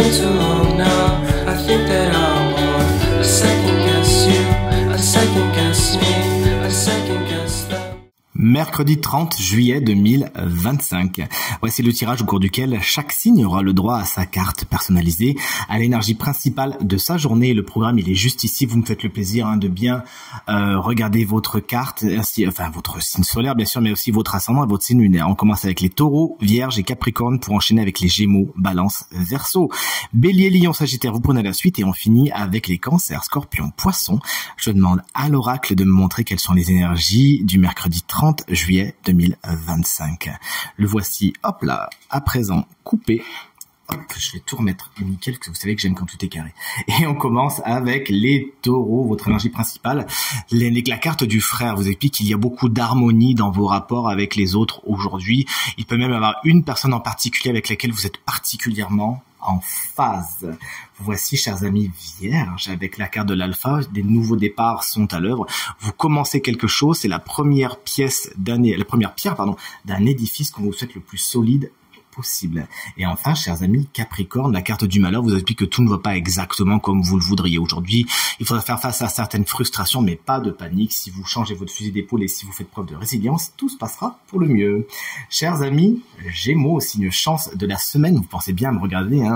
been too long now. I think that I want a second guess you, a second guess me, a second guess them. Mercredi 30 juillet 2025. Voici le tirage au cours duquel chaque signe aura le droit à sa carte personnalisée, à l'énergie principale de sa journée. Le programme, il est juste ici. Vous me faites le plaisir de bien regarder votre carte, enfin votre signe solaire bien sûr, mais aussi votre ascendant et votre signe lunaire. On commence avec les taureaux, vierges et capricornes pour enchaîner avec les gémeaux, balance, verseau. Bélier, lion, sagittaire, vous prenez la suite et on finit avec les cancers, scorpions, poissons. Je demande à l'oracle de me montrer quelles sont les énergies du mercredi 30 juillet 2025. Le voici, hop là, à présent coupé. Hop, je vais tout remettre nickel, que vous savez que j'aime quand tout est carré. Et on commence avec les taureaux, votre énergie principale. La carte du frère vous explique qu'il y a beaucoup d'harmonie dans vos rapports avec les autres aujourd'hui. Il peut même y avoir une personne en particulier avec laquelle vous êtes particulièrement en phase. Voici, chers amis vierges, avec la carte de l'alpha, des nouveaux départs sont à l'œuvre. Vous commencez quelque chose, c'est la première pierre d'un édifice qu'on vous souhaite le plus solide possible. Et enfin, chers amis Capricorne, la carte du malheur vous explique que tout ne va pas exactement comme vous le voudriez aujourd'hui. Il faudra faire face à certaines frustrations, mais pas de panique. Si vous changez votre fusil d'épaule et si vous faites preuve de résilience, tout se passera pour le mieux. Chers amis Gémeaux, signe chance de la semaine, vous pensez bien à me regarder,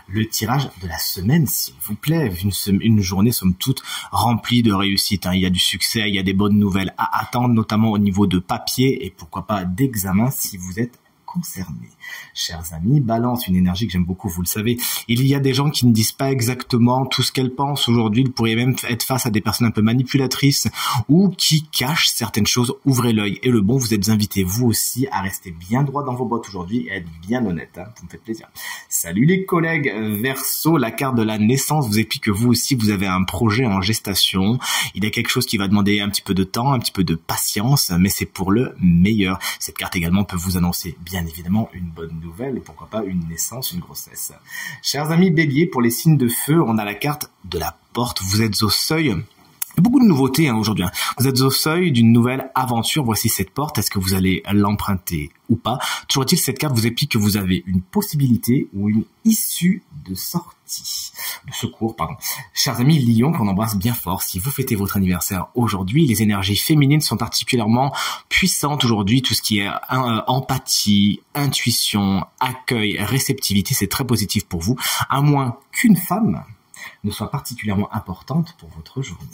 le tirage de la semaine, s'il vous plaît. Une journée, somme toute, remplie de réussite. Il y a du succès, il y a des bonnes nouvelles à attendre, notamment au niveau de papier et pourquoi pas d'examen si vous êtes concernés. Chers amis, balance, une énergie que j'aime beaucoup, vous le savez. Il y a des gens qui ne disent pas exactement tout ce qu'elles pensent aujourd'hui. Vous pourriez même être face à des personnes un peu manipulatrices ou qui cachent certaines choses. Ouvrez l'œil. Et le bon, vous êtes invités, vous aussi, à rester bien droit dans vos bottes aujourd'hui et à être bien honnête. Vous me faites plaisir. Salut les collègues Verseau, la carte de la naissance vous explique que vous aussi, vous avez un projet en gestation. Il y a quelque chose qui va demander un petit peu de temps, un petit peu de patience, mais c'est pour le meilleur. Cette carte également peut vous annoncer bien évidemment une bonne nouvelle et pourquoi pas une naissance, une grossesse. Chers amis Bélier, pour les signes de feu, on a la carte de la porte. Vous êtes au seuil. Il y a beaucoup de nouveautés aujourd'hui. Vous êtes au seuil d'une nouvelle aventure. Voici cette porte. Est-ce que vous allez l'emprunter ou pas? Toujours est-il, cette carte vous explique que vous avez une possibilité ou une issue de sortie, de secours, pardon. Chers amis Lion, qu'on embrasse bien fort, si vous fêtez votre anniversaire aujourd'hui, les énergies féminines sont particulièrement puissantes aujourd'hui. Tout ce qui est empathie, intuition, accueil, réceptivité, c'est très positif pour vous, à moins qu'une femme ne soit particulièrement importante pour votre journée.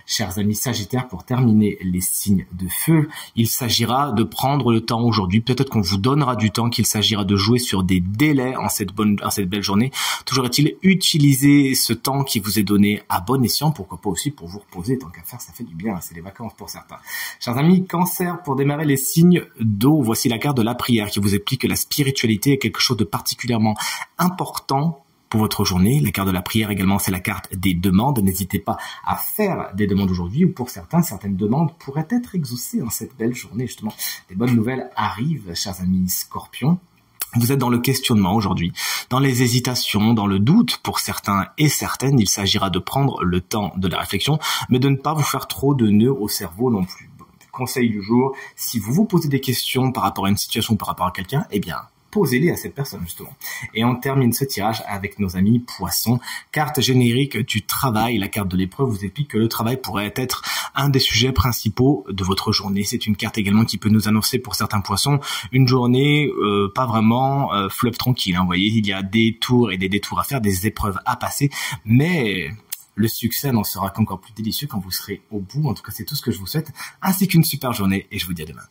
Chers amis Sagittaires, pour terminer les signes de feu, il s'agira de prendre le temps aujourd'hui. Peut-être qu'on vous donnera du temps, qu'il s'agira de jouer sur des délais en cette belle journée. Toujours est-il, utiliser ce temps qui vous est donné à bon escient. Pourquoi pas aussi pour vous reposer. Tant qu'à faire, ça fait du bien. C'est les vacances pour certains. Chers amis Cancer, pour démarrer les signes d'eau, voici la carte de la prière qui vous explique que la spiritualité est quelque chose de particulièrement important pour votre journée. La carte de la prière également, c'est la carte des demandes. N'hésitez pas à faire des demandes aujourd'hui, ou pour certaines demandes pourraient être exaucées en cette belle journée, justement. Des bonnes nouvelles arrivent, chers amis Scorpions. Vous êtes dans le questionnement aujourd'hui, dans les hésitations, dans le doute pour certains et certaines. Il s'agira de prendre le temps de la réflexion, mais de ne pas vous faire trop de nœuds au cerveau non plus. Conseil du jour, si vous vous posez des questions par rapport à une situation ou par rapport à quelqu'un, eh bien, posez-les à cette personne, justement. Et on termine ce tirage avec nos amis Poissons. Carte générique du travail. La carte de l'épreuve vous explique que le travail pourrait être un des sujets principaux de votre journée. C'est une carte également qui peut nous annoncer pour certains Poissons une journée pas vraiment fleuve tranquille. Vous voyez, il y a des tours et des détours à faire, des épreuves à passer, mais le succès n'en sera qu'encore plus délicieux quand vous serez au bout. En tout cas, c'est tout ce que je vous souhaite, ainsi qu'une super journée, et je vous dis à demain.